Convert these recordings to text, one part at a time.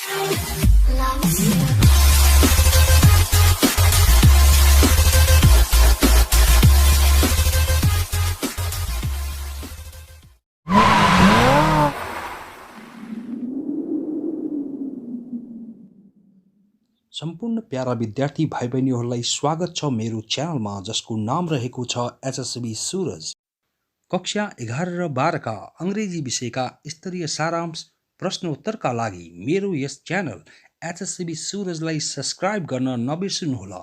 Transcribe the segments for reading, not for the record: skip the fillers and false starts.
सम्पूर्ण प्यारा विद्यार्थी भाइ बहिनीहरूलाई स्वागत छ मेरो च्यानलमा, जसको नाम रहेको छ HSB सुरज। कक्षा 11 र 12 का अंग्रेजी विषयका स्तरीय सारांश प्रश्नोत्तरका लागि मेरो यस च्यानल HSB सुरजलाई सब्स्क्राइब गर्न नबिर्सनुहोला।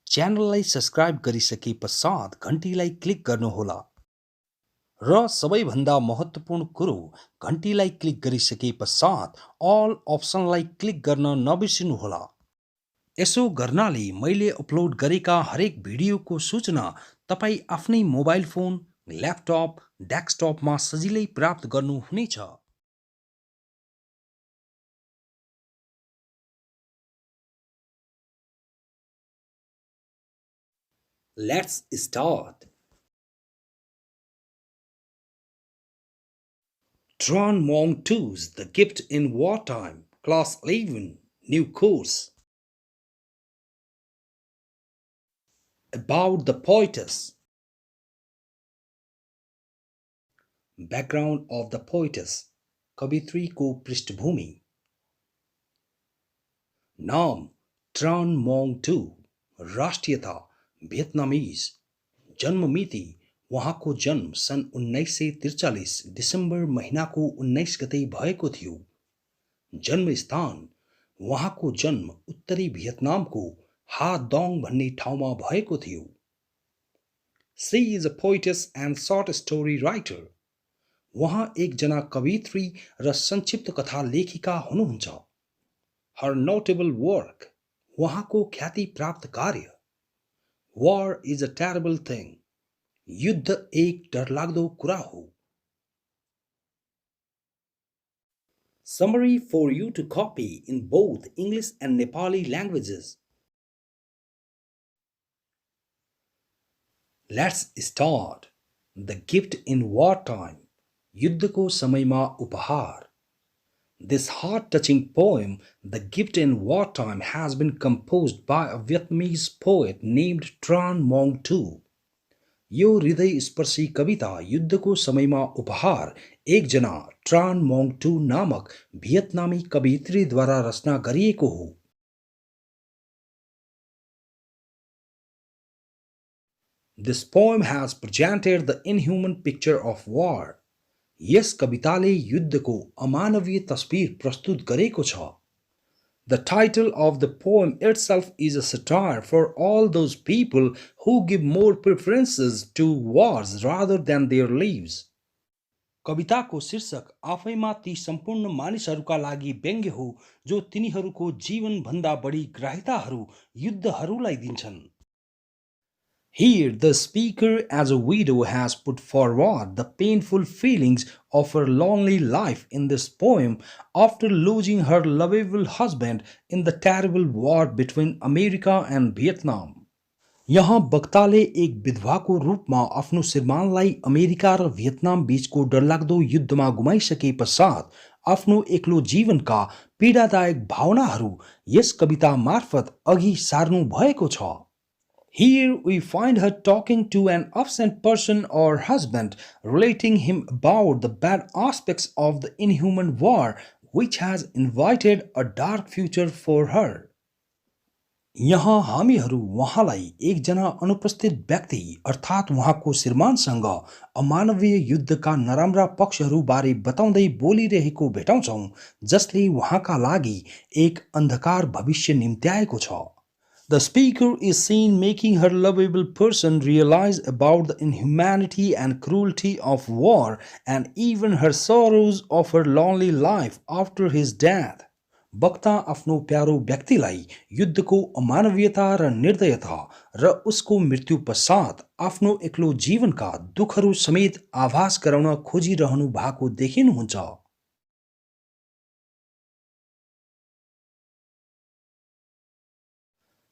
च्यानललाई सब्स्क्राइब गरिसके पश्चात घण्टीलाई क्लिक गर्नुहोला र सबैभन्दा महत्त्वपूर्ण कुरो, घण्टीलाई क्लिक गरिसके पश्चात अल अप्सनलाई क्लिक गर्न नबिर्सनुहोला। यसो गर्नाले मैले अपलोड गरेका हरेक भिडियोको सूचना तपाई आफ्नै मोबाइल फोन, ल्यापटप, डेस्कटपमा सजिलै प्राप्त गर्नुहुनेछ। Let's start. Tran Mong 2's The Gift in Wartime, Class 11, New Course. About the poetess. Background of the poetess. कवित्री को पृष्ठभूमि। नाम ट्रान मोंग 2। राष्ट्रियता वियतनामीज। जन्म मिति उहाँको जन्म सन् 1943 डिसेम्बर महिनाको 19 गते भएको थियो। जन्म स्थान उहाँको जन्म उत्तरी भियतनामको हा डोङ भन्ने ठाउँमा भएको थियो। She is a poetess and short story writer. उहाँ एकजना कवियत्री र संक्षिप्त कथा लेखिका हुनुहुन्छ। Her notable work, उहाँको ख्याति प्राप्त कार्य। War is a terrible thing. युद्ध एक डरलाग्दो कुरा हो। Summary for you to copy in both English and Nepali languages. Let's start. The gift in wartime. युद्धको समयमा उपहार. This heart-touching poem, The Gift in Wartime, has been composed by a Vietnamese poet named Tran Mong 2. यो हृदय स्पर्शी कविता युद्धको समयमा उपहार एकजना ट्रान मोंग 2 नामक भियतनामी कवियत्रीद्वारा रचना गरिएको हो। This poem has presented the inhuman picture of war. यस कविताले युद्धको अमानवीय तस्बिर प्रस्तुत गरेको छ। The title of the poem itself is a satire for all those people who give more preferences to wars rather than their lives. कविताको शीर्षक आफैमा ती सम्पूर्ण मानिसहरूका लागि व्यङ्ग्य हो जो तिनीहरूको जीवनभन्दा बढी ग्राह्यताहरू युद्धहरूलाई दिन्छन्। Here, the speaker, as a widow, has put forward the painful feelings of her lonely life in this poem after losing her lovable husband in the terrible war between America and Vietnam. यहाँ वक्ताले एक विधवाको रूपमा आफ्नो श्रीमानलाई America र Vietnam बीचको डरलाग्दो युद्धमा गुमाइसके पश्चात आफ्नो एक्लो जीवनका पीडादायक भावनाहरू यस कविता मार्फत अघि सार्नु भएको छ। Here we find her talking to an absent person or husband, relating him about the bad aspects of the inhuman war which has invited a dark future for her. यहाँ हामीहरू उहाँलाई एकजना अनुपस्थित व्यक्ति अर्थात् उहाँको श्रीमानसँग अमानवीय युद्धका नराम्रा पक्षहरू बारे बताउँदै बोलिरहेको भेटाउँछौँ, जसले उहाँका लागि एक अन्धकार भविष्य निम्त्याएको छ। The speaker is seen making her lovable person realize about the inhumanity and cruelty of war and even her sorrows of her lonely life after his death. वक्ता आफ्नो प्यारो व्यक्तिलाई युद्धको अमानवीयता र निर्दयता र उसको मृत्यु पश्चात आफ्नो एक्लो जीवनका दुखहरू समेत आभास गराउन खोजिरहनु भएको देखिनुहुन्छ।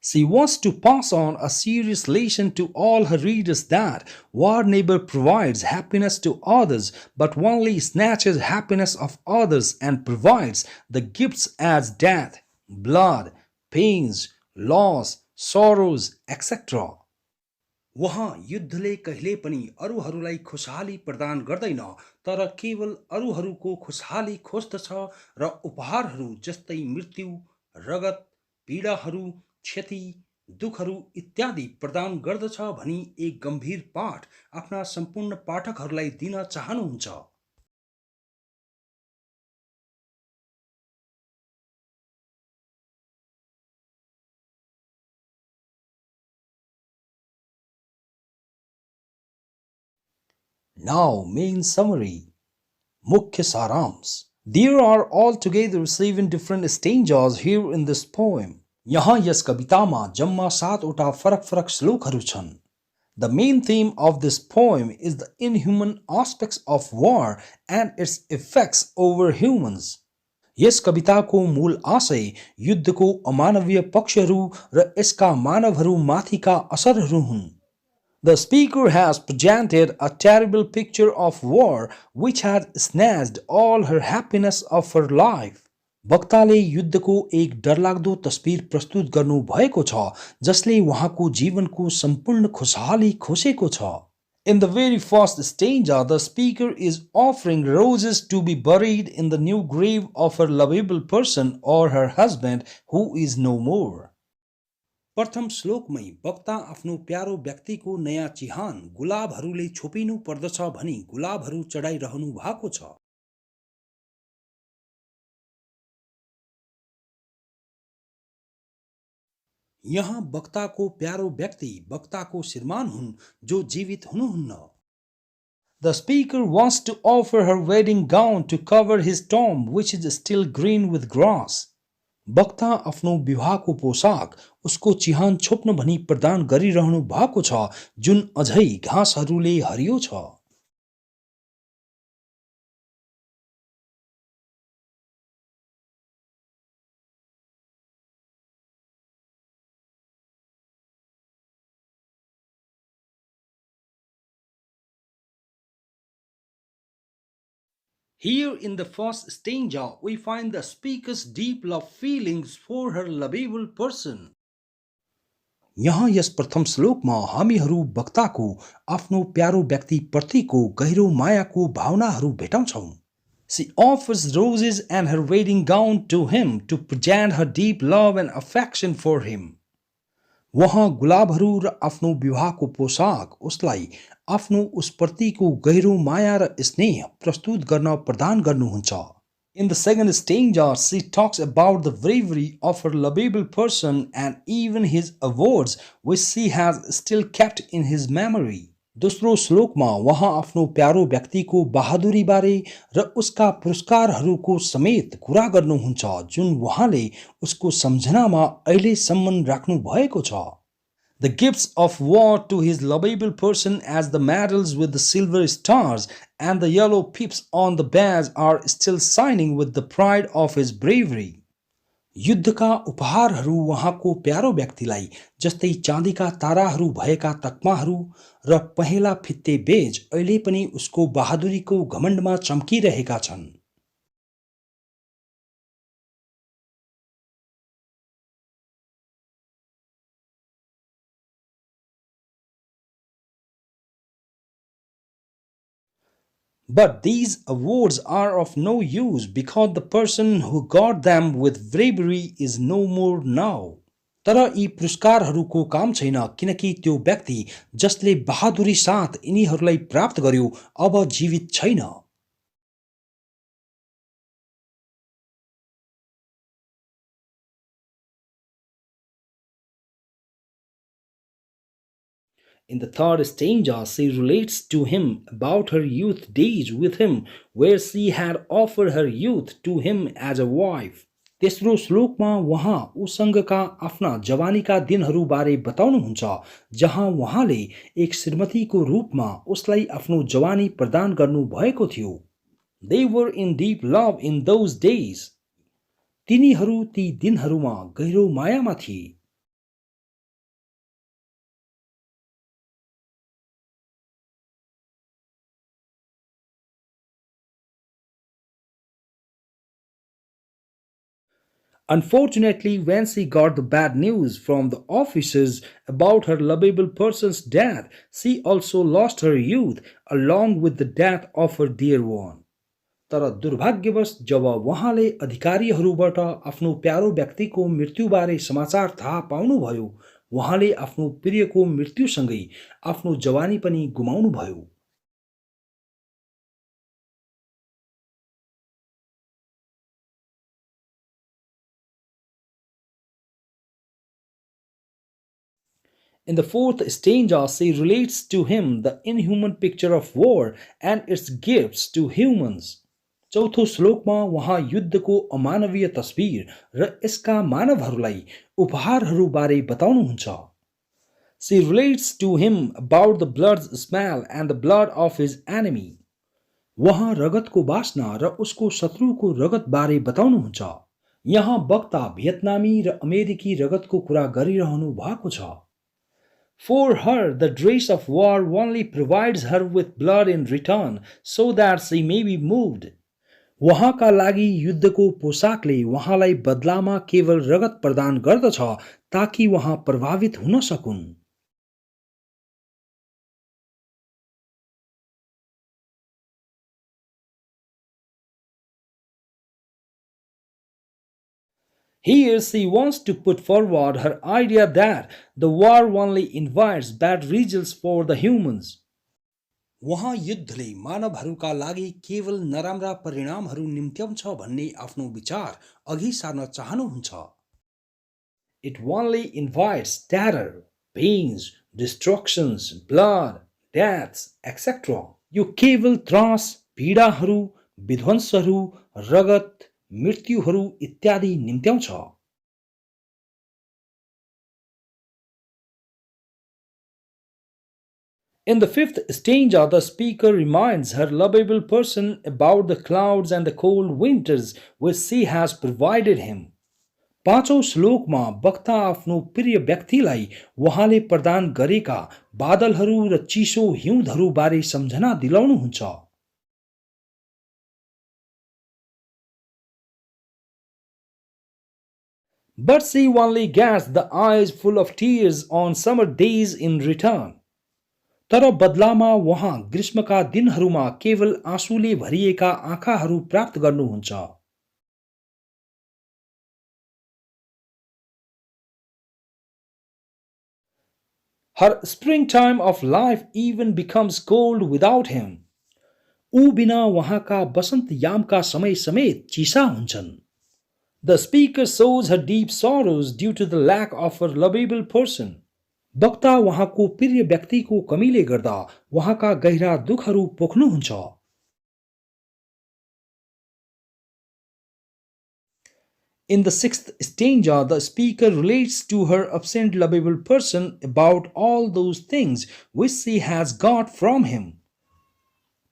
She wants to pass on a serious lesson to all her readers that war never provides happiness to others but only snatches happiness of others and provides the gifts as death, blood, pains, loss, sorrows, etc. वहाँ युद्धले कहिले पनि अरूहरूलाई खुशहाली प्रदान गर्दैन तर केवल अरूहरूको खुशहाली खोज्दछ र उपहारहरू जस्तै मृत्यु, रगत, पीडाहरू, क्षति, दुखहरू इत्यादि प्रदान गर्दछ भनी एक गम्भीर पाठ आफ्ना सम्पूर्ण पाठकहरूलाई दिन चाहनुहुन्छ। Now, main summary. मुख्य सारांश. There are altogether 7 different stanzas here in this poem. यहाँ यस कवितामा जम्मा 7 फरक-फरक श्लोकहरू छन्. The main theme of this poem is the inhuman aspects of war and its effects over humans. यस कविताको मूल आशय युद्धको अमानवीय पक्षहरू र यसका मानवहरूमाथिका असरहरू हुन्. The speaker has presented a terrible picture of war which had snatched all her happiness of her life. वक्ताले युद्धको एक डरलाग्दो तस्बिर प्रस्तुत गर्नु भएको छ जसले उहाँको जीवनको सम्पूर्ण खुशहाली खोसेको छ. In the very first stanza, the speaker is offering roses to be buried in the new grave of her lovable person or her husband who is no more. प्रथम श्लोकमै वक्ता आफ्नो प्यारो व्यक्तिको नयाँ चिहान गुलाबहरूले छोपिनु पर्दछ भनी गुलाबहरू चढाइरहनु भएको छ. यहाँ वक्ताको प्यारो व्यक्ति वक्ताको श्रीमान हुन् जो जीवित हुनुहुन्न. The speaker wants to offer her wedding gown to cover his tomb which is still green with grass. वक्ता आफ्नो विवाहको पोशाक उसको चिहान छोप्न भनी प्रदान गरिरहनु भएको छ जुन अझै घाँसहरूले हरियो छ. Here in the first stanza, we find the speaker's deep love feelings for her lovable person. यहाँ यस प्रथम श्लोकमा हामीहरू वक्ताको आफ्नो प्यारो व्यक्ति प्रतिको गहिरो मायाको भावनाहरू भेटाउँछौं. She offers roses and her wedding gown to him to present her deep love and affection for him. वहाँ गुलाबहरू र आफ्नो विवाहको पोशाक उसलाई आफ्नो उस प्रतिको गहिरो माया र स्नेह प्रस्तुत गर्न प्रदान गर्नुहुन्छ. In the second stanza, she talks about the bravery of her lovable person and even his awards which she has still kept in his memory. दोस्रो श्लोकमा वहाँ आफ्नो प्यारो व्यक्तिको बहादुरी बारे र उसका पुरस्कारहरूको समेत कुरा गर्नुहुन्छ जुन वहाँले उसको सम्झनामा अहिलेसम्म राख्नु भएको छ. The gifts of war to his lovable person as the medals with the silver stars and the yellow pips on the badge are still shining with the pride of his bravery. युद्धका उपहारहरू उहाँको प्यारो व्यक्तिलाई जस्तै चाँदीका ताराहरू भएका तकमाहरू र पहेँला फित्ते beige अहिले पनि उसको बहादुरीको घमण्डमा चम्किरहेका छन्. But these awards are of no use because the person who got them with bravery is no more now. तर यी पुरस्कारहरूको काम छैन किनकि त्यो व्यक्ति जसले बहादुरी साथ यिनीहरूलाई प्राप्त गर्यो अब जीवित छैन. In the third stanza, she relates to him about her youth days with him, where she had offered her youth to him as a wife. तेस्रो श्लोकमा उहाँ उसँगका आफ्ना जवानीका दिनहरूबारे बताउनुहुन्छ जहाँ उहाँले एक श्रीमतीको रूपमा उसलाई आफ्नो जवानी प्रदान गर्नु भएको थियो. They were in deep love in those days. तिनीहरू ती दिनहरूमा गहिरो मायामा थिए. Unfortunately, when she got the bad news from the officers about her lovable person's death, she also lost her youth along with the death of her dear one. तर दुर्भाग्यवश जब उहाँले अधिकारीहरूबाट आफ्नो प्यारो व्यक्तिको मृत्युबारे समाचार थाहा पाउनुभयो, उहाँले आफ्नो प्रियको मृत्युसँगै आफ्नो जवानी पनि गुमाउनुभयो। In the fourth stanza, she relates to him the inhuman picture of war and its gifts to humans. चौथो श्लोकमा उहाँ युद्धको अमानवीय तस्बिर र यसका मानवहरूलाई उपहारहरूबारे बताउनुहुन्छ। She relates to him about the blood's smell and the blood of his enemy. उहाँ रगतको बास्ना र उसको शत्रुको रगतबारे बताउनुहुन्छ। यहाँ वक्ता भियतनामी र अमेरिकी रगतको कुरा गरिरहनु भएको छ। For her, the dress of war only provides her with blood in return so that she may be moved. उहाँका लागि युद्धको पोसाकले उहाँलाई बदलामा केवल रगत प्रदान गर्दछ ताकि उहाँ प्रभावित हुन सकुन्। Here she wants to put forward her idea that the war only invites bad results for the humans. उहाँ युद्धले मानवहरूका लागि केवल नराम्रा परिणामहरू निम्त्याउँछ भन्ने आफ्नो विचार अघि सार्न चाहनुहुन्छ। It only invites terror, pains, destructions, blood, deaths, etc. यो केवल त्रास, पीडाहरू, विध्वंसहरू, रगत, मृत्युहरू इत्यादि निम्त्याउँछ। In the fifth stanza, the speaker reminds her lovable person about the clouds and the cold winters which she has provided him. पाँचौं श्लोकमा वक्ता आफ्नो प्रिय व्यक्तिलाई उहाँले प्रदान गरेका बादलहरू र चिसो हिउँदहरूबारे सम्झना दिलाउनुहुन्छ। But she only gets the eyes full of tears on summer days in return. तर बदलामा उहाँ ग्रीष्मका दिनहरूमा केवल आँसुले भरिएका आँखाहरू प्राप्त गर्नुहुन्छ। Her springtime of life even becomes cold without him. ऊ बिना उहाँका वसन्त यामका समय समेत चिसा हुन्छन्। The speaker shows her deep sorrows due to the lack of her lovable person. वक्ता उहाँको प्रिय व्यक्तिको कमीले गर्दा उहाँका गहिरा दुखहरू पोख्नुहुन्छ। In the sixth stanza, the speaker relates to her absent lovable person about all those things which she has got from him.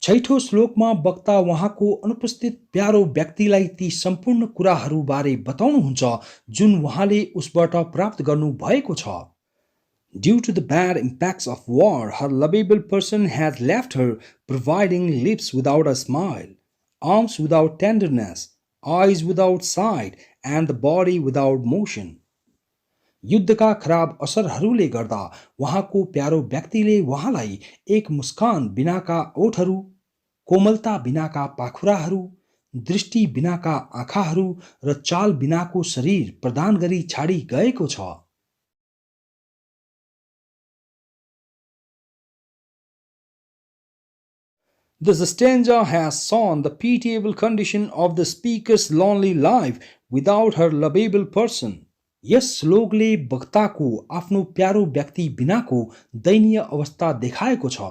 छैठौं श्लोकमा वक्ता उहाँको अनुपस्थित प्यारो व्यक्तिलाई ती सम्पूर्ण कुराहरूबारे बताउनुहुन्छ जुन उहाँले उसबाट प्राप्त गर्नु भएको छ। Due to the bad impacts of war, her lovable person has left her, providing lips without a smile, arms without tenderness, eyes without sight, and the body without motion. युद्धका खराब असरहरूले गर्दा उहाँको प्यारो व्यक्तिले उहाँलाई एक मुस्कान बिनाका ओठहरू, कोमलता बिनाका पाखुराहरू, दृष्टि बिनाका आँखाहरू र चाल बिनाको शरीर प्रदान गरी छाडी गएको छ। This stanza has shown the pitiable condition of the speaker's lonely life without her lovable person. यस श्लोकले वक्ताको आफ्नो प्यारो व्यक्ति बिनाको दयनीय अवस्था देखाएको छ।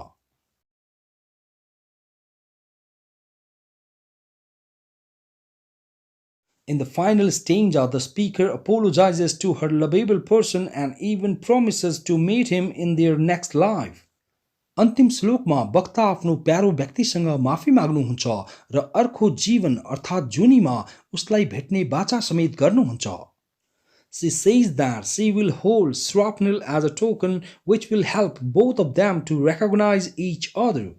In the final stanza, the speaker apologizes to her lovable person and even promises to meet him in their next life. अन्तिम श्लोकमा वक्ता आफ्नो प्यारो व्यक्तिसँग माफी माग्नुहुन्छ र अर्को जीवन अर्थात् जुनीमा उसलाई भेट्ने बाचा समेत गर्नुहुन्छ। She says that she will hold shrapnel as a token which will help both of them to recognize each other.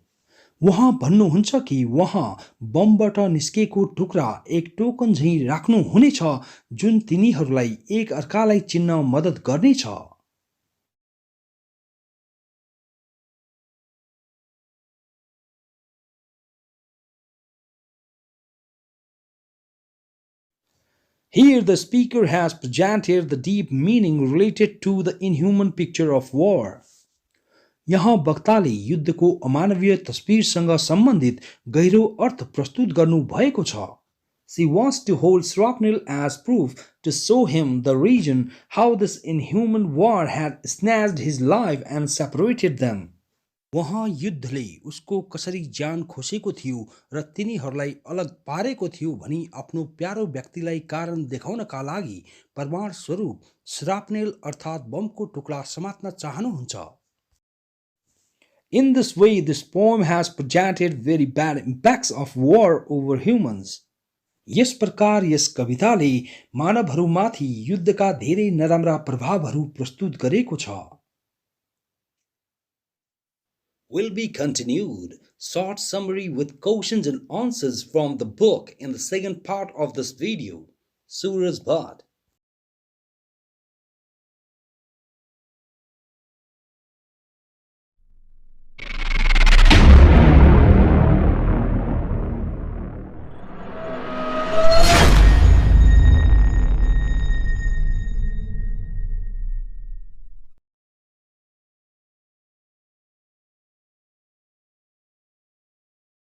उहाँ भन्नुहुन्छ कि उहाँ बमबाट निस्केको टुक्रा एक टोकन झैँ राख्नुहुनेछ जुन तिनीहरूलाई एक अर्कालाई चिन्न मद्दत गर्नेछ। Here the speaker has presented the deep meaning related to the inhuman picture of war. यहाँ वक्ताले युद्धको अमानवीय तस्बिरसँग सम्बन्धित गहिरो अर्थ प्रस्तुत गर्नु भएको छ। She wants to hold shrapnel as proof to show him the reason how this inhuman war had snatched his life and separated them. वहाँ युद्धले उसको कसरी ज्यान खोसेको थियो र तिनीहरूलाई अलग पारेको थियो भनी आफ्नो प्यारो व्यक्तिलाई कारण देखाउनका लागि प्रमाण स्वरूप श्रापनेल अर्थात् बमको टुक्रा समात्न चाहनुहुन्छ। In this way, this poem has presented very bad impacts of war over humans. यस प्रकार यस कविताले मानवहरूमाथि युद्धका धेरै नराम्रा प्रभावहरू प्रस्तुत गरेको छ। Will be continued. Short summary with questions and answers from the book in the second part of this video. Suraj Bhatt.